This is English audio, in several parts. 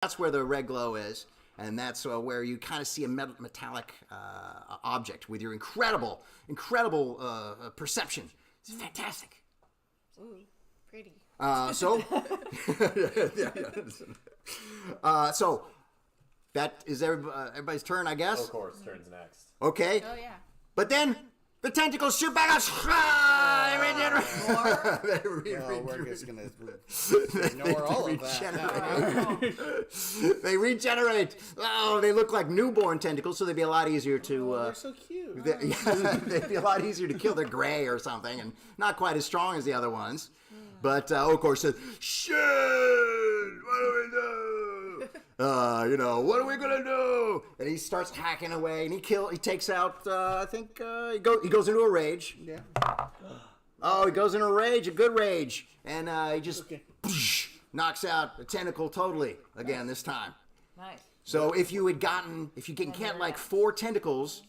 That's where the red glow is, and that's where you kind of see a metallic object with your incredible perception. It's fantastic. Ooh, pretty. So that is everybody's turn, I guess. Of course, turns next. Okay. Oh yeah. But then the tentacles shoot back out. We're just gonna ignore all of that. They regenerate. Oh, they look like newborn tentacles, so they'd be a lot easier to. They're so cute. They'd be a lot easier to kill. They're gray or something, and not quite as strong as the other ones. But of course, says, "Shit! What do we do? What are we gonna do?" And he starts hacking away, and he takes out. I think he goes into a rage. Yeah. Oh, he goes into a rage, a good rage, and he just knocks out a tentacle totally again this time. Nice. So if you can get like 4 tentacles,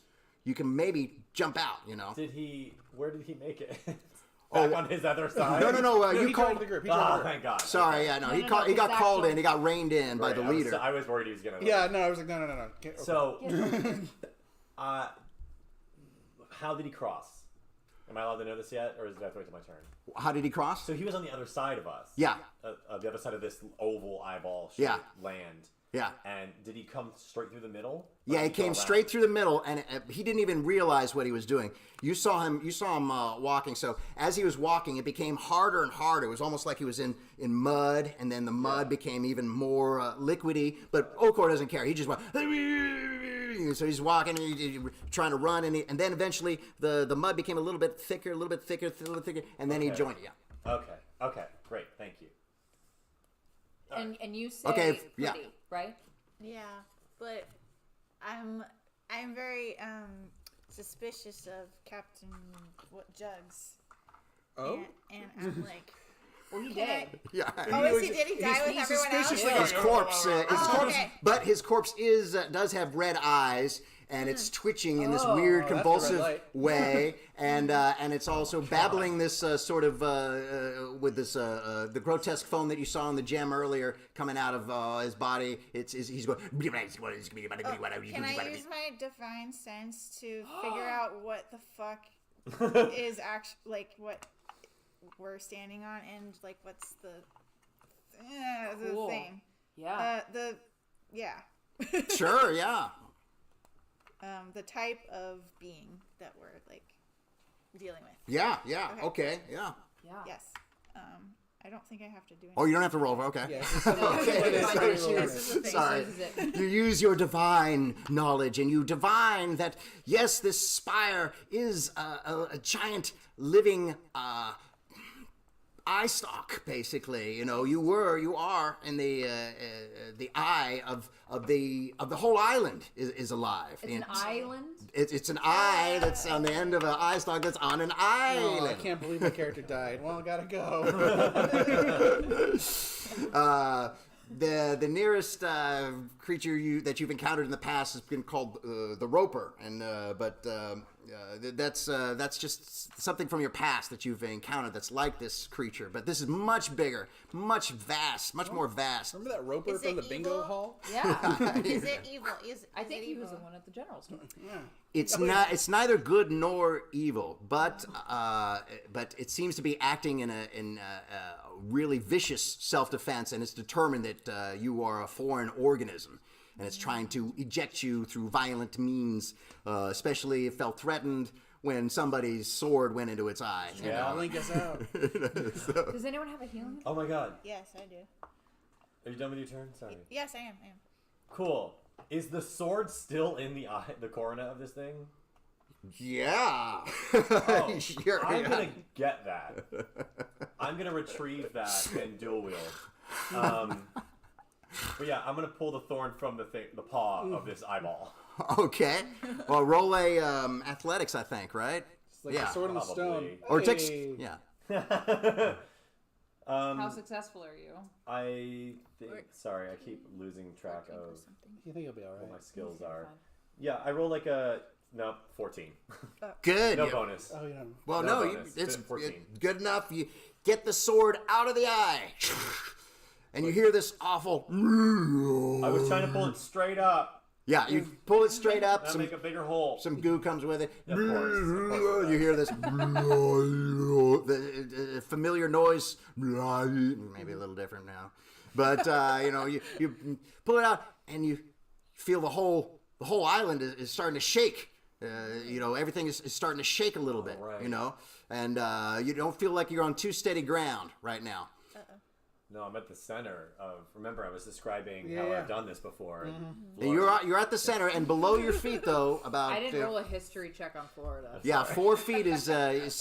you can maybe jump out. Where did he make it? Back on his other side? No. He You called joined the group. He Oh, joined the group. thank God. Sorry, yeah, no. He got called in. He got reined in by the leader. I was worried he was gonna. Yeah, no, I was like, no. Okay. So, how did he cross? Am I allowed to know this yet, or is it have to wait till my turn? How did he cross? So he was on the other side of us. Yeah. The other side of this oval eyeball Yeah. land. Yeah. And did he come straight through the middle? Yeah, he came straight through the middle, and he didn't even realize what he was doing. You saw him walking. So as he was walking, it became harder and harder. It was almost like he was in mud, and then the mud became even more liquidy. But Okor doesn't care. He just went. So he's walking, trying to run, and then eventually the mud became a little bit thicker, and then he joined you. Okay, great, thank you. And you say Okay, pretty, yeah. right? Yeah, but I'm very suspicious of Captain Jugs. Oh? And I'm like, Well, he can did. I? Yeah. Oh, did he die with he's everyone else? suspicious, like, His corpse, okay. but his corpse does have red eyes, and it's twitching in this weird, that's the red convulsive light. way, and it's also babbling this sort of with this the grotesque foam that you saw in the gem earlier coming out of his body. He's going. Can I use my divine sense to figure out what the fuck is actually like what we're standing on and like what's the Cool. thing? Yeah. Sure, yeah. The type of being that we're like dealing with. Yeah, okay, yeah. Yeah. Yes. I don't think I have to do anything. Oh, you don't have to roll, okay. Yeah, Sorry. You use your divine knowledge, and you divine that, yes, this spire is a giant living eye stalk, basically. You are in the eye of the whole island is alive. It's an island? It's an eye that's on the end of an eye stalk that's on an Oh, island. I can't believe my character died. Well, I gotta go. The nearest creature that you've encountered in the past has been called the Roper, and that's just something from your past that you've encountered that's like this creature. But this is much bigger, much more vast. Remember that Roper Is from the it bingo evil? hall? Yeah. Is it evil? I think it he was evil? the one at the general store. Yeah. It's not. It's neither good nor evil, but it seems to be acting in a really vicious self-defense, and it's determined that you are a foreign organism, and it's trying to eject you through violent means. Especially it felt threatened when somebody's sword went into its eye. Yeah. Link us out. Does anyone have a healing? Oh my God. Yes, I do. Are you done with your turn? Sorry. Yes, I am. Cool. Is the sword still in the eye, the corona of this thing? Yeah. Oh, Sure, I'm yeah. gonna get that. I'm gonna retrieve that and dual wield. But yeah, I'm gonna pull the thorn from the paw of this eyeball. Okay. Well, roll a athletics, I think, right? It's like Yeah. a sword in the Probably. stone. Or it takes. Hey. Yeah. How successful are you? I think. Sorry, I keep losing track of You think you'll be what my alright? skills are. Yeah, I roll like a 14. Good. No bonus. Oh, yeah. Well, No no, bonus. it's 14. good enough. You get the sword out of the eye, and you hear this awful. I was trying to pull it straight up. Yeah, you pull it straight up. I'll make a bigger hole. Some goo comes with it. Of course. You hear this the familiar noise. Maybe a little different now, but you pull it out and you feel the whole island is starting to shake. Everything is starting to shake a little bit. Right. And you don't feel like you're on too steady ground right now. No, I'm at the center of. Remember, I was describing how I've done this before. And you're at the center, and below your feet though, about I didn't roll a history check on Florida. yeah, 4 feet is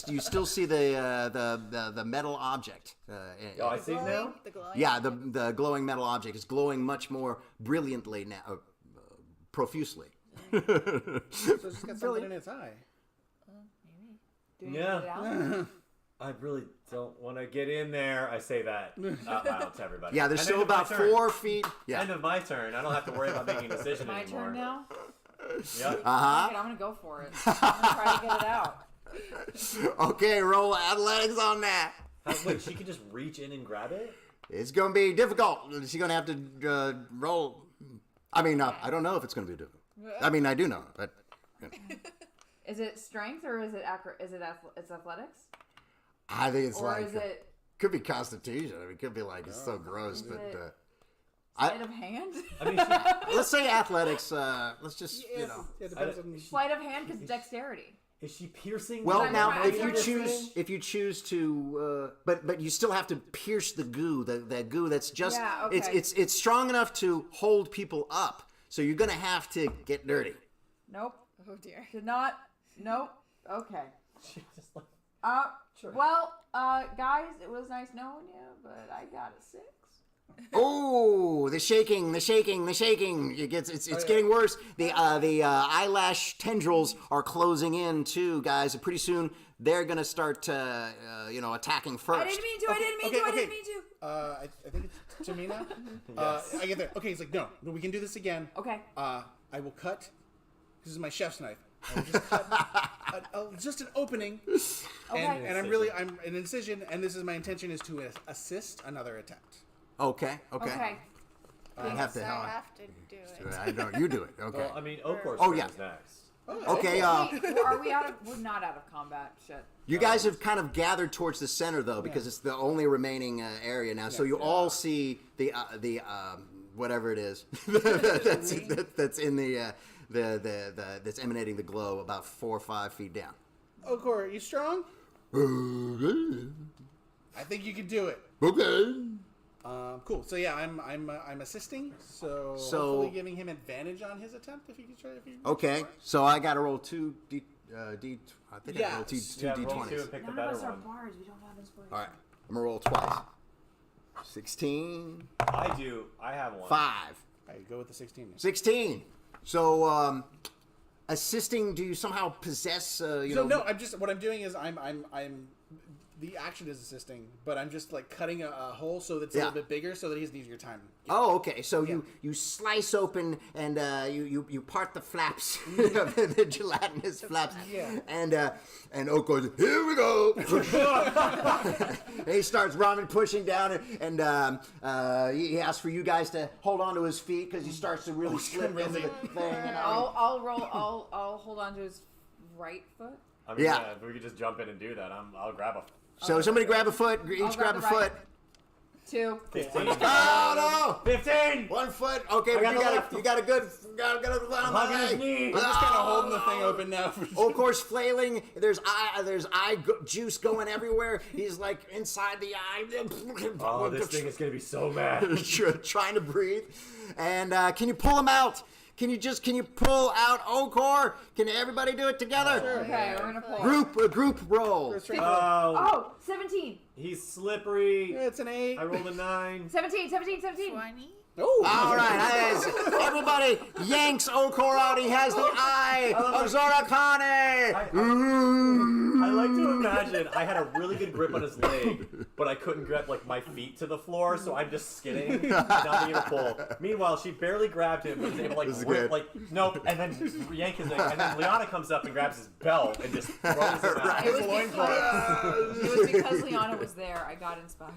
you still see the metal object. Oh, I see now. The glowing. Yeah, the glowing metal object is glowing much more brilliantly now, profusely. So it's just got something in its eye. Do we need it out? I really don't want to get in there. I say that out loud to everybody. Yeah, there's And still end of my about turn. 4 feet. Yeah. End of my turn. I don't have to worry about making a decision My anymore. turn now? Yep. Uh-huh. Okay, I'm gonna go for it. I'm gonna try to get it out. Okay, roll athletics on that. Wait, she can just reach in and grab it? It's going to be difficult. She's going to have to roll. I mean, I don't know if it's going to be difficult. I mean, I do know, but. Is it strength or is it it's athletics? I think it's Or like. is it Could be Constitution. I mean, it could be like, it's so gross, Is but. it- I- sleight of hand? I mean, Let's say athletics. Let's just, Yeah, it depends on. Sleight of hand because dexterity. is she piercing? Well, I'm now trying- if you I'm trying to choose, to, but you still have to pierce the goo. That goo that's just, Yeah, okay. it's strong enough to hold people up. So you're gonna have to get dirty. Nope. Oh dear. Did not. Nope. Okay. She just like, Well, guys, it was nice knowing you, but I got a 6. Oh, the shaking. It's getting worse. The eyelash tendrils are closing in too, guys. And pretty soon they're gonna start, attacking first. I didn't mean to. I didn't mean to. I think it's to me now. I get there. Okay, he's like, no, we can do this again. Okay. I will cut. This is my chef's knife. I will just cut just an opening, Okay. and I'm an incision, and this is my intention is to assist another attempt. Okay. Okay. I have to. So I have to do it. I know you do it. Okay. well, I mean, Okor's Oh, turn yeah. is next. Okay. Wait, are we out of? We're not out of combat. Shit. You guys have kind of gathered towards the center though, because it's the only remaining area now. So you all see the whatever it is that's in the that's emanating the glow about 4 or 5 feet down. Okor, are you strong? I think you can do it. Okay. Cool. So yeah, I'm assisting. So hopefully giving him advantage on his attempt if he can try. Okay. So I got to roll 2 d. I think I Yeah. rolled two Yeah, roll 2 d20s. and pick the None better of us are one. bards. We don't have inspiration. All right. I'm gonna roll twice. 16, I do. I have one. 5, I go with the 16. 16. So assisting. Do you somehow possess? So no, what I'm doing is I'm the action is assisting, but I'm just like cutting a hole so that it's a little bit bigger, so that he has an easier time. Oh, okay. So you slice open and you part the flaps, the gelatinous flaps, and Oak goes, "Here we go." And he starts pushing down, and he asks for you guys to hold on to his feet because he starts to really slip into the thing. And I'll roll. I'll hold on to his right foot. I mean, Yeah. if we could just jump in and do that, I'll grab a. so somebody grab a foot. Each grab a grab the right. foot. 2. 15. Oh no! 15! 1 foot. Okay, but got the left. you got a good. Got a Hugging his knee. I'm just kind of holding the thing open now. Of course, flailing. There's eye juice going everywhere. He's like inside the eye. Oh, this thing is gonna be so mad. Trying to breathe. And can you pull him out? Can you pull out Okor? Can everybody do it together? Okay, we're gonna pull. Group roll. Oh, Oh, 17. he's slippery. It's an 8. I rolled a 9. 17. 20. Oh, All right, everybody yanks Okor out. He has the eye of Zorakane. I like to imagine I had a really good grip on his leg, but I couldn't grab like my feet to the floor, so I'm just skidding, not being able to pull. Meanwhile, she barely grabbed him, but was able to This is rip, good. like nope, and then yank his leg, and then Liana comes up and grabs his belt and just throws him out. It was because Liana was there. I got inspired.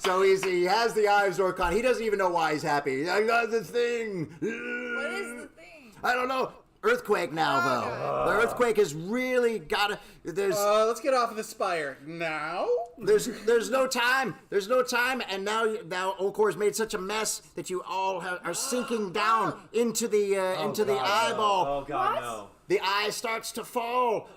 So he has the Eye of Zorkon. He doesn't even know why he's happy. I got this thing. What is the thing? I don't know. Earthquake now, though. The earthquake has really got to. Let's get off of the spire now. There's no time. There's no time, and now Okor's made such a mess that you all are sinking down into the eyeball. Oh God, What? no. The eye starts to fall,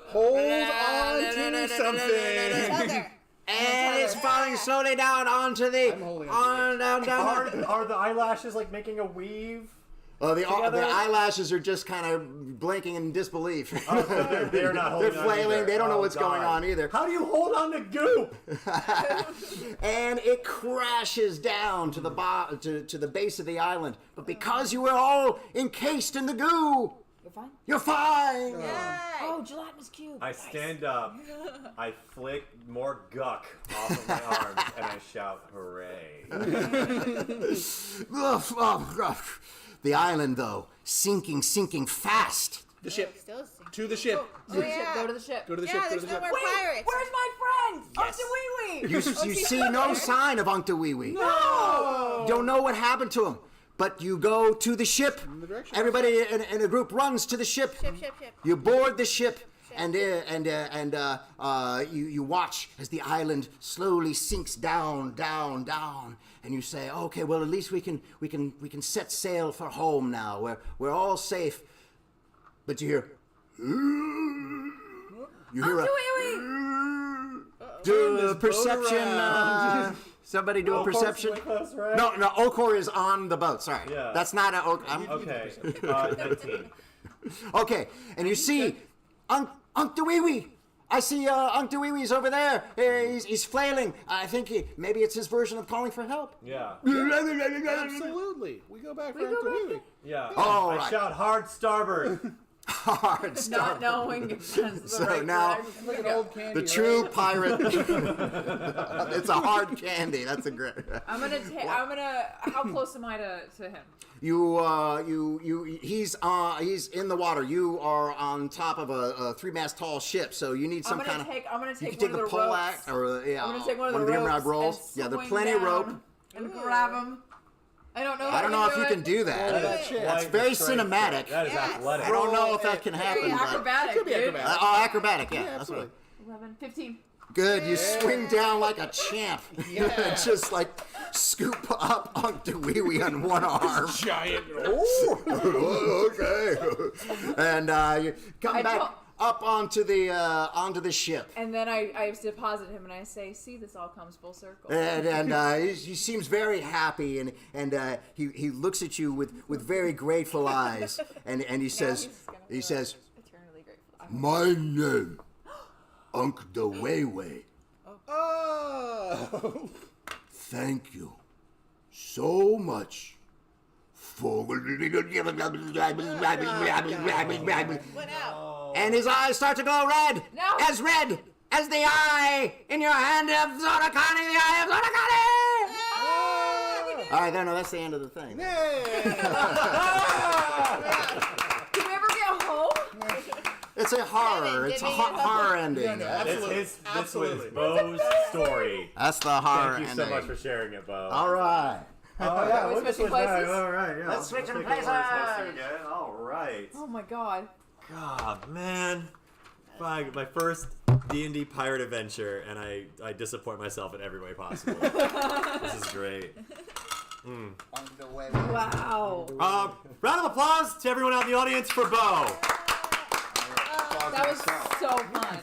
Hold on to something. and it's falling slowly down onto the I'm holding on to down. Are the eyelashes like making a weave? The together? eyelashes are just kind of blinking in disbelief. Oh, so they're not holding They're on flailing. either. They don't know Oh, what's going God. on either. How do you hold on to goop? And it crashes down to the to the base of the island. But because you were all encased in the goo, You're fine. you're fine. Oh, gelatinous cube. I stand up, I flick more guck off of my arms, and I shout, hooray. The island, though, sinking fast. The ship. Still sinking. To the ship. Oh, yeah. Go to the ship. Go to the Yeah, ship. Go to there's the no ship. more Wait, pirates. where's my friend? Yes. Octawiwi. You see no sign of Unktawiwi. No. Don't know what happened to him. But you go to the ship. the direction. Everybody in a group runs to the ship. Ship. You board the ship, and you watch as the island slowly sinks down, and you say, "Okay, well at least we can set sail for home now. We're all safe." But you hear do a perception. Somebody do a perception. With us, right? No, Okor is on the boat. Sorry, Yeah. that's not a. Okay, 19. Okay, and you see Unktawiwi. I see Unktawiwi's over there. He's flailing. I think maybe it's his version of calling for help. Yeah. Absolutely. We go back for go back. Unktawiwi. Yeah. All I right. shout hard starboard. Hard Not start. knowing if that's the So right now- direction. Like an old candy. The true pirate. It's a hard candy. That's a great. I'm gonna. How close am I to him? He's in the water. You are on top of a 3-mast tall ship, so you need some kind of. I'm gonna You take can one take of the the pole ropes. act, or yeah, I'm gonna take one of the emerald ropes. rolls. And Yeah, there's swing plenty of rope. down And grab him. I don't know. I don't know if you can do that. That's That's very cinematic. That is Yes. athletic. I don't know if that can Very happen. But, acrobatic. Could be dude. acrobatic. acrobatic. Yeah, that's what. absolutely. 11, 15. Good. You swing down like a champ. Yeah. Just like scoop up Unktawiwi on one arm. Giant. Okay. And you come I back don't- up onto the ship. And then I deposit him and I say, "See, this all comes full circle." And he seems very happy, and he looks at you with very grateful eyes, and he says, Eternally grateful. "My name, Unktawiwi. Oh. Thank you so much for." Went out. And his eyes start to glow red, No. as red as the eye in your hand of Zorakani, the eye of Zorakani. All right, no, that's the end of the thing. Did we ever get home? It's a horror. Kevin, It's a did we get horror ending. This was Absolutely. Bo's story. That's the horror Thank you ending. so much for sharing it, Bo. All right. Oh, yeah, we we'll just switching switch back. places? All right, yeah. Let's switch We'll in take it where it's places. supposed to again. All right. Oh my god. God, man. My first D&D pirate adventure, and I disappoint myself in every way possible. This is great. Wow. Round of applause to everyone out in the audience for Bo. That was so fun.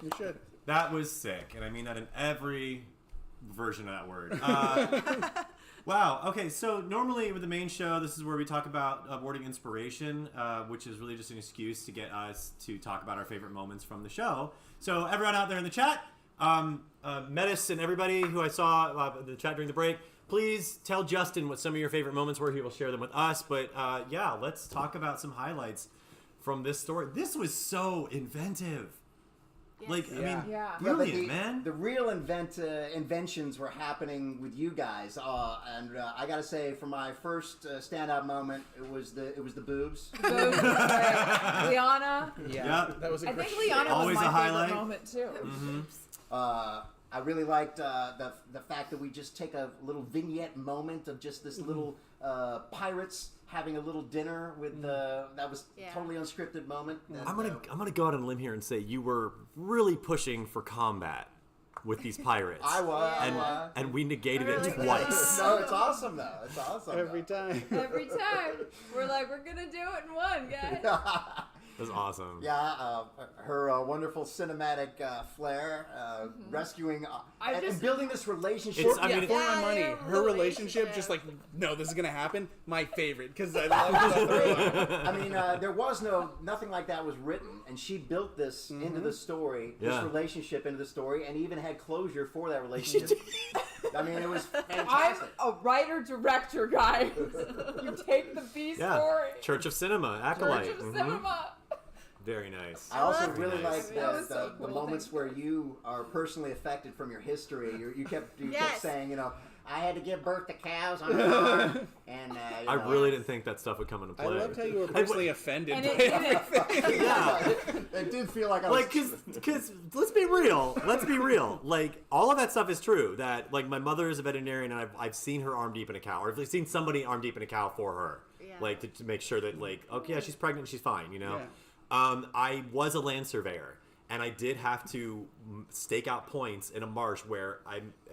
You should. That was sick, and I mean that in every version of that word. Wow. Okay, so normally with the main show, this is where we talk about awarding inspiration, which is really just an excuse to get us to talk about our favorite moments from the show. So everyone out there in the chat, Metis and everybody who I saw in the chat during the break, please tell Justin what some of your favorite moments were. He will share them with us. But yeah, let's talk about some highlights from this story. This was so inventive. Yes. Like, I Yeah. mean, Yeah. but brilliant, man. The real inventions were happening with you guys, and I gotta say, for my first standout moment, it was the boobs. Boobs, right. Liana. Yeah, Yep. that was a I great. think Liana Always was a my highlight. favorite moment too. I really liked the fact that we just take a little vignette moment of just this little pirates having a little dinner with that was totally unscripted moment. And, I'm gonna go out on a limb here and say you were really pushing for combat with these pirates. I was. and we negated I it really twice. No, it's awesome though. It's awesome. Every time. Every time we're like, we're gonna do it in one, guys. It was awesome. Yeah, her wonderful cinematic flair, rescuing and building this relationship. It's- I Yeah, mean, for my Yeah, money, their her relationship, just like, no, this is gonna happen. My favorite, because I love I mean, there was nothing like that was written, and she built this into the story, this Yeah. relationship into the story, and even had closure for that relationship. I mean, it was I'm fantastic. a writer-director, guys. You take the B Yeah. story. Church of Cinema, Acolyte. Church of Mhm. Cinema. Very nice. I also love really nice. like That was the so cool, moments thank where you are personally affected from your history. You kept Yes. saying, I had to give birth to cows on the farm, and I really didn't think that stuff would come into play. I loved how you were personally offended And by it, and everything. Yeah. it did feel like I was Because let's be real. Like, all of that stuff is true. That, like, my mother is a veterinarian, and I've seen her arm deep in a cow, or I've seen somebody arm deep in a cow for her, Yeah. like to make sure that, like, okay, yeah, she's pregnant, she's fine, you know. Yeah. I was a land surveyor, and I did have to stake out points in a marsh where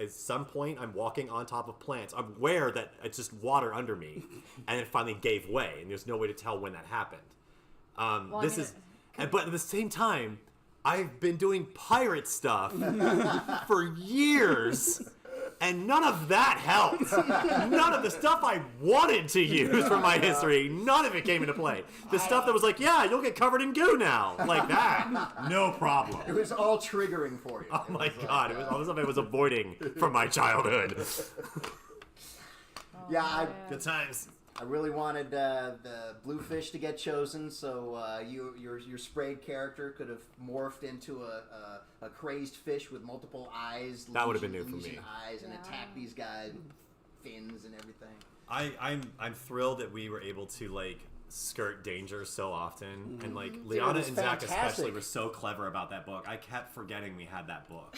at some point I'm walking on top of plants. I'm aware that it's just water under me, and it finally gave way, and there's no way to tell when that happened. But at the same time, I've been doing pirate stuff for years. And none of that helped. None of the stuff I wanted to use for my history, none of it came into play. The stuff that was like, yeah, you'll get covered in goo now. Like that. No problem. It was all triggering for you. Oh my god, it was all the stuff I was avoiding from my childhood. Yeah, Good times. I really wanted the bluefish to get chosen, so your sprayed character could have morphed into a crazed fish with multiple eyes. That would have been new for lesion me. Eyes and attack these guys with fins and everything. I'm thrilled that we were able to, like, skirt danger so often, and like it Liana was and Zach fantastic. especially were so clever about that book. I kept forgetting we had that book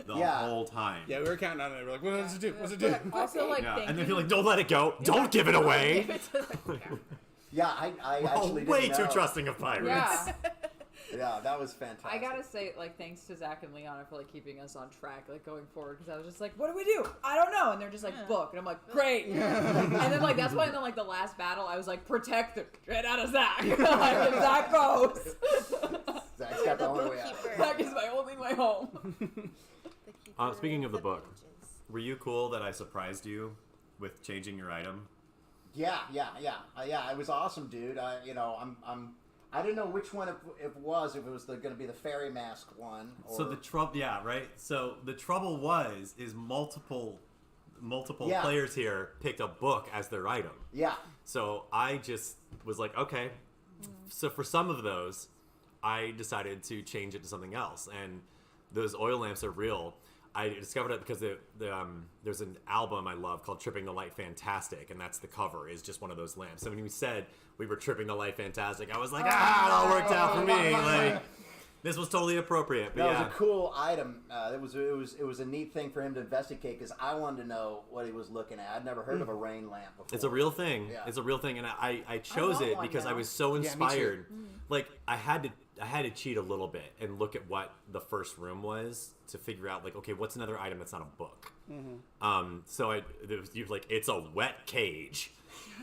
the Yeah. whole time. Yeah, we were counting on it. We're like, what does it do? What's it do? also, like, Yeah, thank and then you. you're like, don't let it go. Don't give it away. Yeah, I actually Way didn't too know. trusting of pirates. Yeah. Yeah, that was fantastic. I gotta say, like, thanks to Zach and Liana for, like, keeping us on track, like, going forward, because I was just like, what do we do? I don't know. And they're just like, book. And I'm like, great. And then, like, that's why in, like, the last battle, I was like, protect the shit out of Zach. Like, if Zach goes, Zach's got the only way out. Zach is my only way home. Speaking of the book, were you cool that I surprised you with changing your item? Yeah, it was awesome, dude. I didn't know which one it was. If it was going to be the fairy mask one. Or... So the trouble, yeah, right. So the trouble is multiple Yeah. players here picked a book as their item. Yeah. So I just was like, okay. So for some of those, I decided to change it to something else, and those oil lamps are real. I discovered it because there's an album I love called Tripping the Light Fantastic, and that's the cover, is just one of those lamps. So when you said we were tripping the light fantastic, I was like, it all worked out for me. Like, this was totally appropriate. But That yeah. was a cool item. It was a neat thing for him to investigate because I wanted to know what he was looking at. I'd never heard of a rain lamp before. It's a real thing. Yeah. It's a real thing, and I chose want it one because I now. was so me too. inspired. Like I had to cheat a little bit and look at what the first room was to figure out, like, okay, what's another item that's not a book? So it's a wet cage,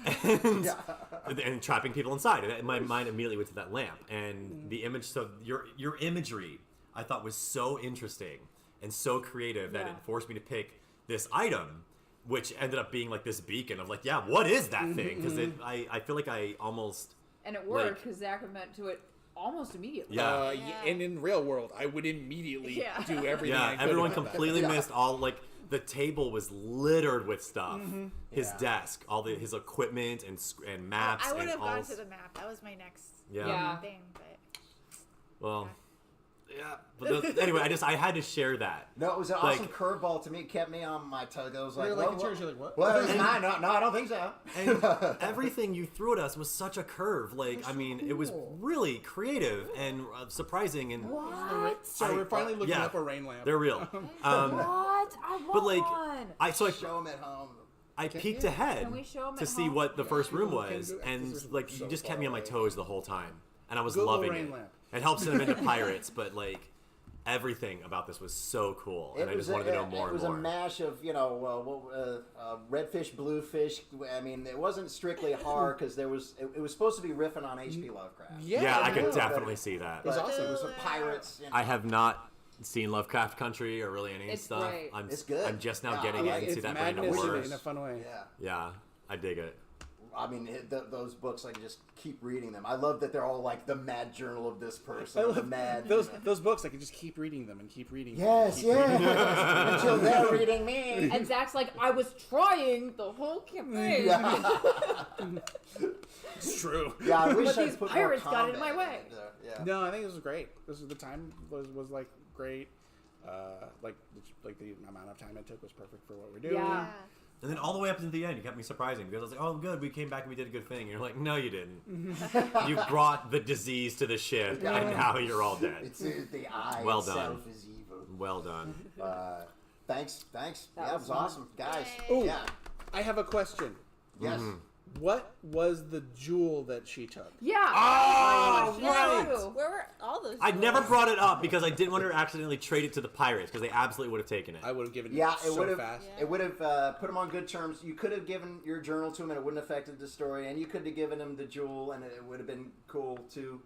and trapping people inside. And my mind immediately went to that lamp and the image. So your imagery, I thought, was so interesting and so creative that it forced me to pick this item, which ended up being like this beacon of like, yeah, what is that thing? Because I feel like I almost. And it worked Like- because Zach went to it almost immediately. Yeah. And in real world, I would immediately do everything. I Yeah, could everyone about that. completely missed all, like, the table was littered with stuff. His Yeah. desk, all his equipment and maps I would and have all. gone to the map. That was my next Yeah. Yeah. thing, but Well, Yeah. But anyway, I had to share that. No, it was an Like- awesome curveball to me. It kept me on my toes. I was like, You're like, "What- cheers, you're like, what? Well, it's not. No, I don't think so. And everything you threw at us was such a curve. Like, I mean, it was really creative and surprising. And What? So we're finally looking yeah. up a rain lamp. they're real. What? I want But like, one. so Show them at home. I peeked ahead Can we show 'em to at see home? what the first room Can was, do- and because like they're you so just kept far me on my away. toes the whole time, and I was Google loving rain it. lamp. It helps them into pirates, but like everything about this was so cool, and I just wanted to know more It was and more. a mash of redfish, bluefish. I mean, it wasn't strictly horror because there was. It was supposed to be riffing on H.P. Lovecraft. Yeah, I could but definitely see that. It was awesome. It was some pirates. I have not seen Lovecraft Country or really any It's stuff. great. It's good. I'm just now Yeah, getting I like into It's that random madness words. in a fun way. Yeah. Yeah, I dig it. I mean, those books, I can just keep reading them. I love that they're all like the mad journal of this person. I the love mad. those books. I can just keep reading them and keep reading. Yes, them and keep reading them. yes. Until they're reading me. And Zach's like, I was trying the whole campaign. It's true. Yeah, I wish But I these put pirates more got in my combat way. into it. Yeah. No, I think this was great. The time was like great. Like the amount of time it took was perfect for what we're doing. Yeah. And then all the way up to the end, you kept me surprising because I was like, "Oh, good, we came back and we did a good thing." And you're like, "No, you didn't. You brought the disease to the ship, and now you're all dead." It's the eye Well itself done. is evil. Well done. Thanks. Yeah, it was was fun. awesome, guys. Ooh. Yeah. I have a question. Yes. What was the jewel that she took? Yeah. Oh, Yeah, right. too. Where were all those? I never brought it up because I didn't want her to accidentally trade it to the pirates because they absolutely would have taken it. I would have given Yeah, it it so would have. fast. It would have put them on good terms. You could have given your journal to him, and it wouldn't have affected the story. And you could have given him the jewel, and it would have been cool too.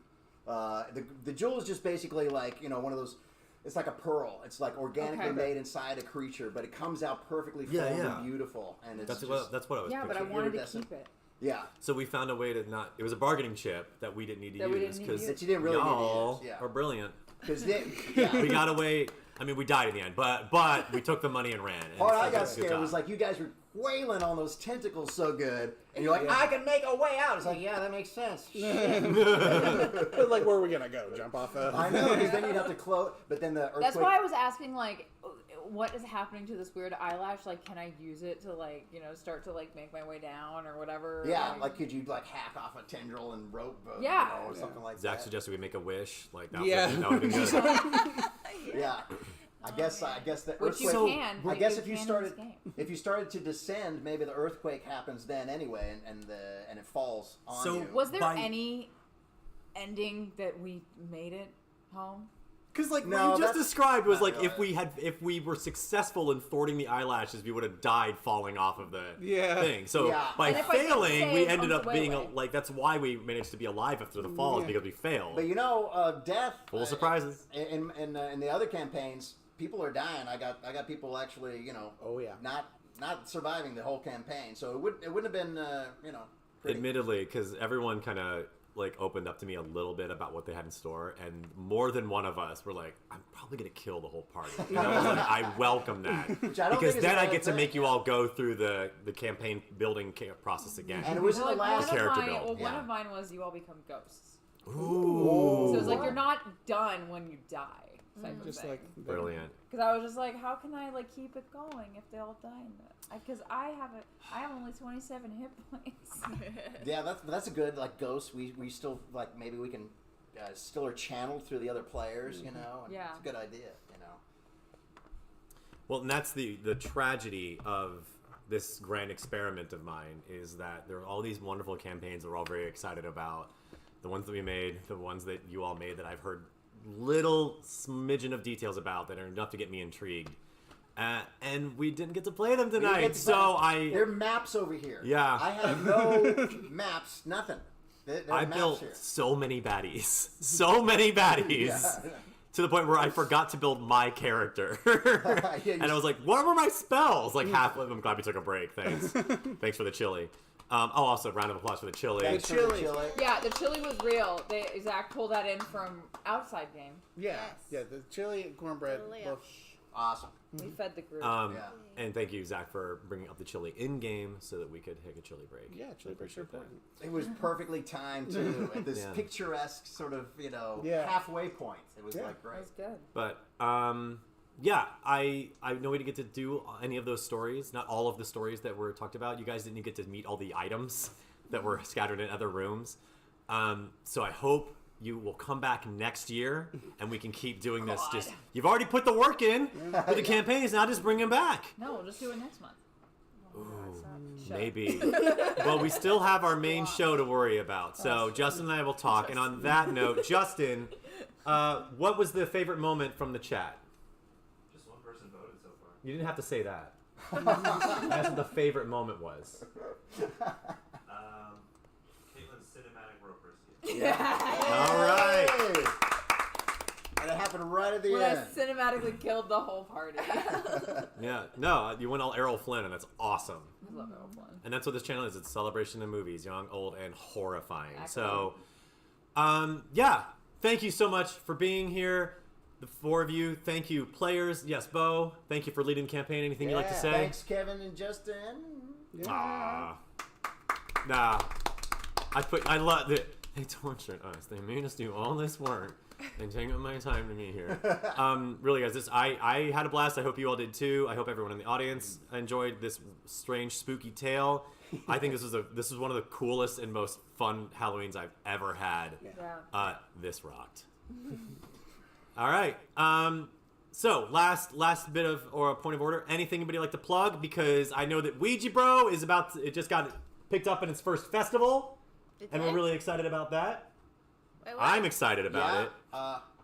The jewel is just basically like one of those. It's like a pearl. It's like organically Okay. made inside a creature, but it comes out perfectly Yeah, formed yeah. and beautiful. And it's That's just, that's what I was Yeah, but I picturing. wanted to Iridescent. keep it. yeah. So we found a way to not. It was a bargaining chip that we didn't need to That we use didn't need to because use. That you didn't really need to y'all use, yeah. are brilliant. Because We got away. I mean, we died in the end, but we took the money and ran. And part I it's got a good scared job. was like you guys were wailing on those tentacles so good, and you're like, I can make a way out. It's like, yeah, that makes sense. But like, where are we gonna go? Jump off a? I know, because then you'd have to close. But then the earthquake. That's why I was asking, like, what is happening to this weird eyelash? Like, can I use it to, like, start to, like, make my way down or whatever? Yeah, like could you like hack off a tendril and rope, Yeah. or something like Zach that? suggested we make a wish. Like that. Yeah. That would have been good. Yeah, I guess the Which you earthquake. can. I You guess can if you in started this game. if you started to descend, maybe the earthquake happens then anyway, and it falls on So- you. Was there By- any ending that we made it home? Because like No, what you just that's described was not like really. if we were successful in thwarting the eyelashes, we would have died falling off of the Yeah. thing. So Yeah. by And if I didn't failing, we save ended up Uncle being Waylay. like that's why we managed to be alive after the falls Yeah. because we failed. But death. Full surprises. In the other campaigns, people are dying. I got people actually, Oh yeah. not surviving the whole campaign. So it wouldn't have been, pretty. Admittedly, because everyone kind of like opened up to me a little bit about what they had in store, and more than one of us were like, "I'm probably gonna kill the whole party." And I was like, "I welcome that I don't because think is then a I bad get to thing. make you all go through the campaign building process again." And it was in the Well, like, last. one of character mine, build. well, one Yeah. of mine was you all become ghosts. Ooh, So it's like you're not done when you die. Type of Just thing. like brilliant. Because I was just like, how can I like keep it going if they all die in that? Because I have only 27 hit points. Yeah, that's a good ghost. We still maybe we can still are channeled through the other players, and Yeah. it's a good idea, Well, and that's the tragedy of this grand experiment of mine is that there are all these wonderful campaigns that we're all very excited about. The ones that we made, the ones that you all made that I've heard little smidgen of details about that are enough to get me intrigued. And we didn't get to play them There tonight, are maps over here. Yeah. I have no maps, nothing. There are I maps built here. so many baddies. So many baddies. Yeah. To the point where I forgot to build my character. Yeah, And I was like, what were my spells? Like half of them. I'm glad we took a break. Thanks. Thanks for the chili. Also, round of applause for the chili. Thanks for the Chili. chili. Yeah, the chili was real. Zach pulled that in from outside game. Yeah, Yes. yeah. The chili and cornbread. Chili. Both. Awesome. We fed the group. And thank you, Zach, for bringing up the chili in game so that we could take a chili break. Yeah, chili breaks are important. It was perfectly timed too, at this picturesque sort of halfway point. It was like great. That was good. But I know we didn't get to do any of those stories. Not all of the stories that were talked about. You guys didn't get to meet all the items that were scattered in other rooms. So I hope you will come back next year and we can keep doing this. Just you've already put the work in with the campaigns. Now just bring them back. No, we'll just do it next month. Maybe. Well, we still have our main show to worry about. So Justin and I will talk. And on that note, Justin, what was the favorite moment from the chat? Just one person voted so far. You didn't have to say that. That's what the favorite moment was. Caitlin's cinematic rope rescue. All right. And it happened right at the When end. I cinematically killed the whole party. Yeah. No, you went all Errol Flynn, and that's awesome. I love Errol Flynn. And that's what this channel is. It's a celebration of movies, young, old, and horrifying. Excellent. So, yeah. Thank you so much for being here. The four of you. Thank you, players. Yes, Bo. Thank you for leading the campaign. Anything you'd like to say? Thanks, Kevin and Justin. Nah. I love it. They tortured us. They made us do all this work and take up my time to be here. Really, guys, I had a blast. I hope you all did too. I hope everyone in the audience enjoyed this strange, spooky tale. I think this is one of the coolest and most fun Halloweens I've ever had. Yeah. This rocked. All right. So last bit of or a point of order. Anything anybody like to plug? Because I know that Ouija Bro is it just got picked up in its first festival, and we're really excited about that. Wait, what? I'm excited about it.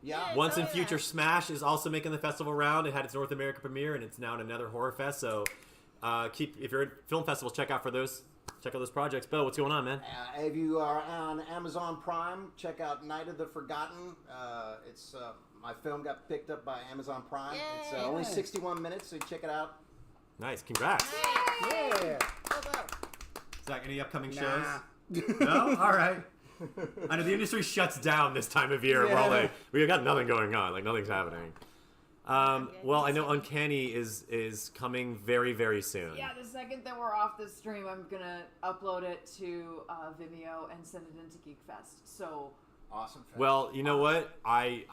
Yeah. Once in Future Smash is also making the festival round. It had its North America premiere, and it's now in another horror fest. So if you're at film festivals, check out those projects. Bill, what's going on, man? If you are on Amazon Prime, check out Night of the Forgotten. It's my film got picked up by Amazon Prime. Yay. It's only 61 minutes, so check it out. Nice, congrats. Yeah. Zach, any upcoming Nah. shows? No? All right. I know the industry shuts down this time of year. We're all like, we got nothing going on. Like nothing's happening. Well, I know Uncanny is coming very, very soon. Yeah, the second that we're off the stream, I'm gonna upload it to Vimeo and send it into GeekFest. So Awesome. Well, you know what? I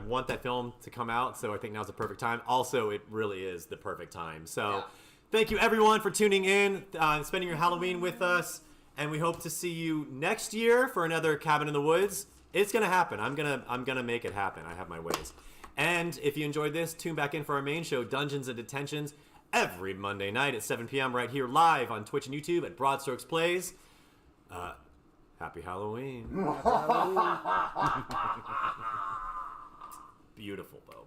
want that film to come out, so I think now's the perfect time. Also, it really is the perfect time. So thank you, everyone, for tuning in, spending your Halloween with us, and we hope to see you next year for another Cabin in the Woods. It's gonna happen. I'm gonna make it happen. I have my ways. And if you enjoyed this, tune back in for our main show, Dungeons and Detentions, every Monday night at 7 p.m. right here live on Twitch and YouTube at Broadstrokes Plays. Happy Halloween. Beautiful, Bo.